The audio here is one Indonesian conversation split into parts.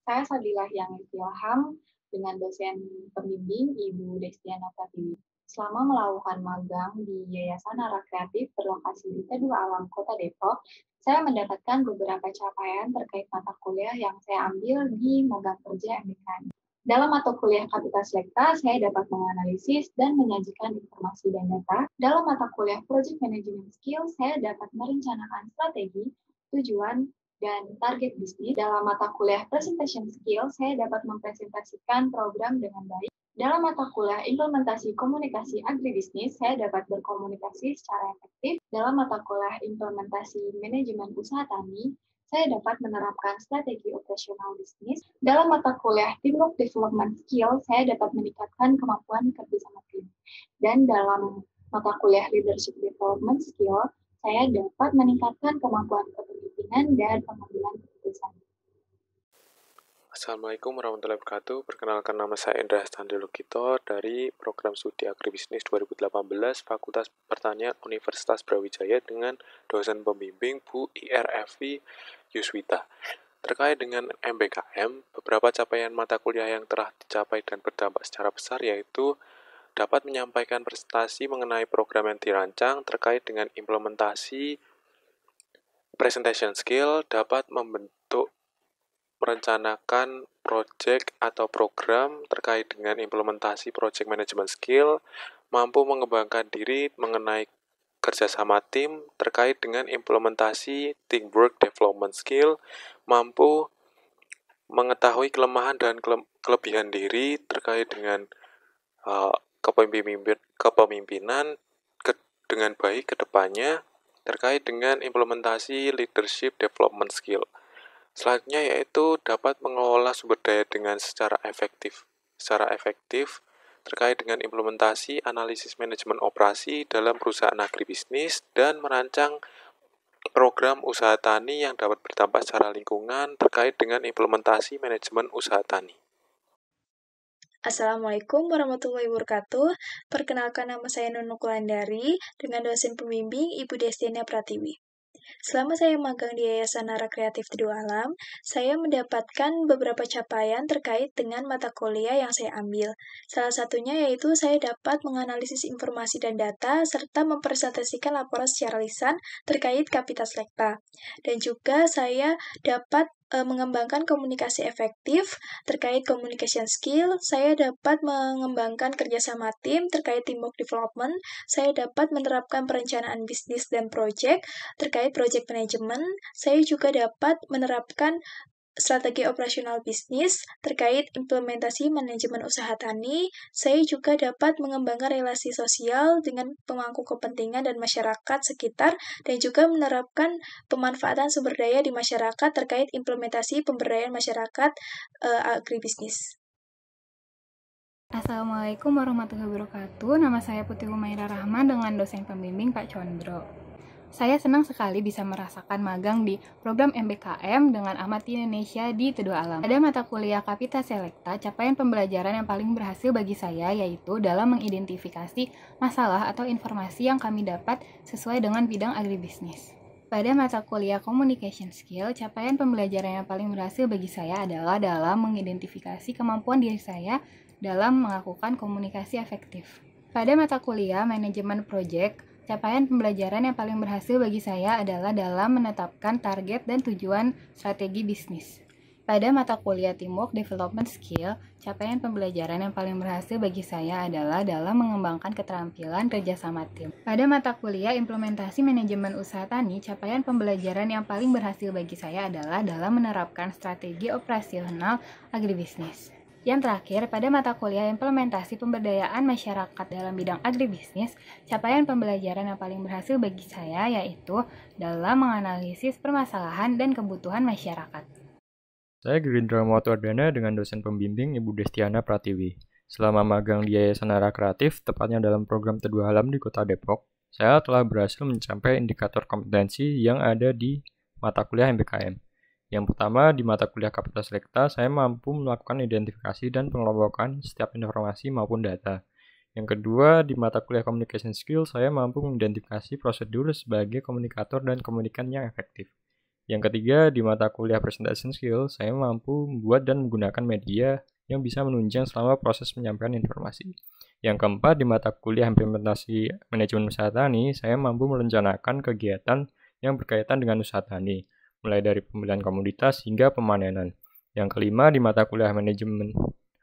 Saya Sabilah yang Ilham dengan dosen pembimbing Ibu Destiana Pratiwi. Selama melakukan magang di Yayasan Ara Kreatif berlokasi di Teduh Alam, Kota Depok, saya mendapatkan beberapa capaian terkait mata kuliah yang saya ambil di magang kerja MBKM. Dalam mata kuliah Kapita Selekta, saya dapat menganalisis dan menyajikan informasi dan data. Dalam mata kuliah Project Management Skill, saya dapat merencanakan strategi, tujuan, dan target bisnis. Dalam mata kuliah Presentation Skill, saya dapat mempresentasikan program dengan baik. Dalam mata kuliah Implementasi Komunikasi Agribisnis, saya dapat berkomunikasi secara efektif. Dalam mata kuliah Implementasi Manajemen Usaha Tani, saya dapat menerapkan strategi operasional bisnis. Dalam mata kuliah Teamwork Development Skill, saya dapat meningkatkan kemampuan kerjasama tim. Dan dalam mata kuliah Leadership Development Skill, saya dapat meningkatkan kemampuan kepemimpinan dan pengambilan keputusan. Assalamualaikum warahmatullahi wabarakatuh. Perkenalkan, nama saya Indra Standi Lukito dari Program Studi Agribisnis 2018 Fakultas Pertanian Universitas Brawijaya dengan dosen pembimbing Bu IRFI Yuswita. Terkait dengan MBKM, beberapa capaian mata kuliah yang telah dicapai dan berdampak secara besar yaitu dapat menyampaikan presentasi mengenai program yang dirancang terkait dengan implementasi presentation skill, dapat merencanakan project atau program terkait dengan implementasi project management skill, mampu mengembangkan diri mengenai kerjasama tim terkait dengan implementasi teamwork development skill, mampu mengetahui kelemahan dan kelebihan diri terkait dengan kepemimpinan dengan baik ke depannya, terkait dengan implementasi leadership development skill. Selanjutnya yaitu dapat mengelola sumber daya dengan secara efektif terkait dengan implementasi analisis manajemen operasi dalam perusahaan agribisnis dan merancang program usaha tani yang dapat berdampak secara lingkungan terkait dengan implementasi manajemen usaha tani. Assalamualaikum warahmatullahi wabarakatuh. Perkenalkan, nama saya Nunuk Landari dengan dosen pembimbing Ibu Destiana Pratiwi. Selama saya magang di Yayasan Ara Kreatif Teduh Alam, saya mendapatkan beberapa capaian terkait dengan mata kuliah yang saya ambil. Salah satunya yaitu saya dapat menganalisis informasi dan data serta mempresentasikan laporan secara lisan terkait Kapita Selekta. Dan juga saya dapat mengembangkan komunikasi efektif terkait communication skill, saya dapat mengembangkan kerjasama tim terkait teamwork development, saya dapat menerapkan perencanaan bisnis dan project terkait project management, saya juga dapat menerapkan strategi operasional bisnis terkait implementasi manajemen usaha tani, saya juga dapat mengembangkan relasi sosial dengan pemangku kepentingan dan masyarakat sekitar, dan juga menerapkan pemanfaatan sumber daya di masyarakat terkait implementasi pemberdayaan masyarakat agribisnis. Assalamualaikum warahmatullahi wabarakatuh. Nama saya Putri Humaira Rahman dengan dosen pembimbing Pak Condro. Saya senang sekali bisa merasakan magang di program MBKM dengan Amati Indonesia di Teduh Alam. Pada mata kuliah Kapita Selekta, capaian pembelajaran yang paling berhasil bagi saya yaitu dalam mengidentifikasi masalah atau informasi yang kami dapat sesuai dengan bidang agribisnis. Pada mata kuliah Communication Skill, capaian pembelajaran yang paling berhasil bagi saya adalah dalam mengidentifikasi kemampuan diri saya dalam melakukan komunikasi efektif. Pada mata kuliah Manajemen Project, capaian pembelajaran yang paling berhasil bagi saya adalah dalam menetapkan target dan tujuan strategi bisnis. Pada mata kuliah Teamwork Development Skill, capaian pembelajaran yang paling berhasil bagi saya adalah dalam mengembangkan keterampilan kerjasama tim. Pada mata kuliah Implementasi Manajemen Usaha Tani, capaian pembelajaran yang paling berhasil bagi saya adalah dalam menerapkan strategi operasional agribisnis. Yang terakhir, pada mata kuliah Implementasi Pemberdayaan Masyarakat dalam bidang agribisnis, capaian pembelajaran yang paling berhasil bagi saya yaitu dalam menganalisis permasalahan dan kebutuhan masyarakat. Saya Gerindra Muatwardana dengan dosen pembimbing Ibu Destiana Pratiwi. Selama magang di Yayasan Ara Kreatif, tepatnya dalam program Teduh Alam di Kota Depok, saya telah berhasil mencapai indikator kompetensi yang ada di mata kuliah MBKM. Yang pertama, di mata kuliah Kapita Selekta, saya mampu melakukan identifikasi dan pengelompokan setiap informasi maupun data. Yang kedua, di mata kuliah Communication Skill, saya mampu mengidentifikasi prosedur sebagai komunikator dan komunikan yang efektif. Yang ketiga, di mata kuliah Presentation Skill, saya mampu membuat dan menggunakan media yang bisa menunjang selama proses penyampaian informasi. Yang keempat, di mata kuliah Implementasi Manajemen Usaha Tani, saya mampu merencanakan kegiatan yang berkaitan dengan usaha tani, mulai dari pembelian komoditas hingga pemanenan. Yang kelima, di mata kuliah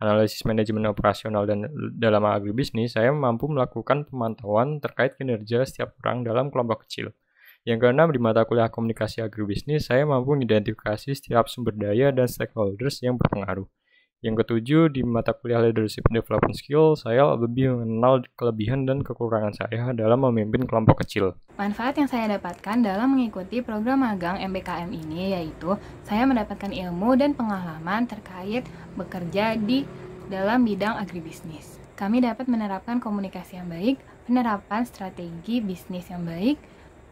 Analisis Manajemen Operasional dan dalam agribisnis, saya mampu melakukan pemantauan terkait kinerja setiap orang dalam kelompok kecil. Yang keenam, di mata kuliah Komunikasi Agribisnis, saya mampu mengidentifikasi setiap sumber daya dan stakeholders yang berpengaruh. Yang ketujuh, di mata kuliah Leadership Development Skill, saya lebih mengenal kelebihan dan kekurangan saya dalam memimpin kelompok kecil. Manfaat yang saya dapatkan dalam mengikuti program magang MBKM ini yaitu saya mendapatkan ilmu dan pengalaman terkait bekerja di dalam bidang agribisnis. Kami dapat menerapkan komunikasi yang baik, penerapan strategi bisnis yang baik,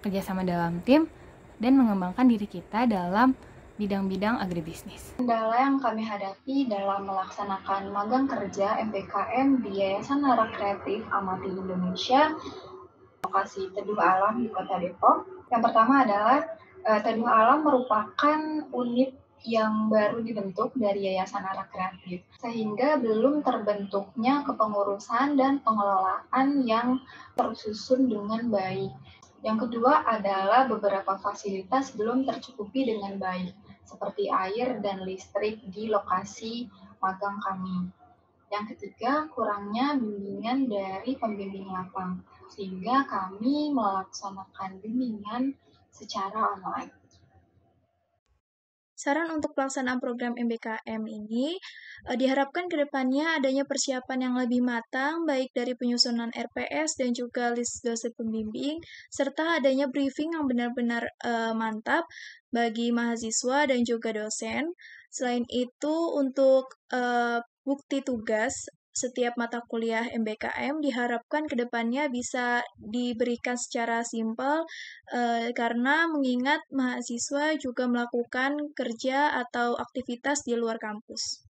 kerjasama dalam tim, dan mengembangkan diri kita dalam bidang-bidang agribisnis. Kendala yang kami hadapi dalam melaksanakan magang kerja MBKM di Yayasan Narak Kreatif Amati Indonesia, lokasi Teduh Alam di Kota Depok. Yang pertama adalah Teduh Alam merupakan unit yang baru dibentuk dari Yayasan Narak Kreatif, sehingga belum terbentuknya kepengurusan dan pengelolaan yang tersusun dengan baik. Yang kedua adalah beberapa fasilitas belum tercukupi dengan baik, seperti air dan listrik di lokasi magang kami. Yang ketiga, kurangnya bimbingan dari pembimbing lapang, sehingga kami melaksanakan bimbingan secara online. Saran untuk pelaksanaan program MBKM ini diharapkan ke depannya adanya persiapan yang lebih matang, baik dari penyusunan RPS dan juga list dosen pembimbing, serta adanya briefing yang benar-benar mantap bagi mahasiswa dan juga dosen. Selain itu, untuk bukti tugas setiap mata kuliah MBKM diharapkan ke depannya bisa diberikan secara simpel karena mengingat mahasiswa juga melakukan kerja atau aktivitas di luar kampus.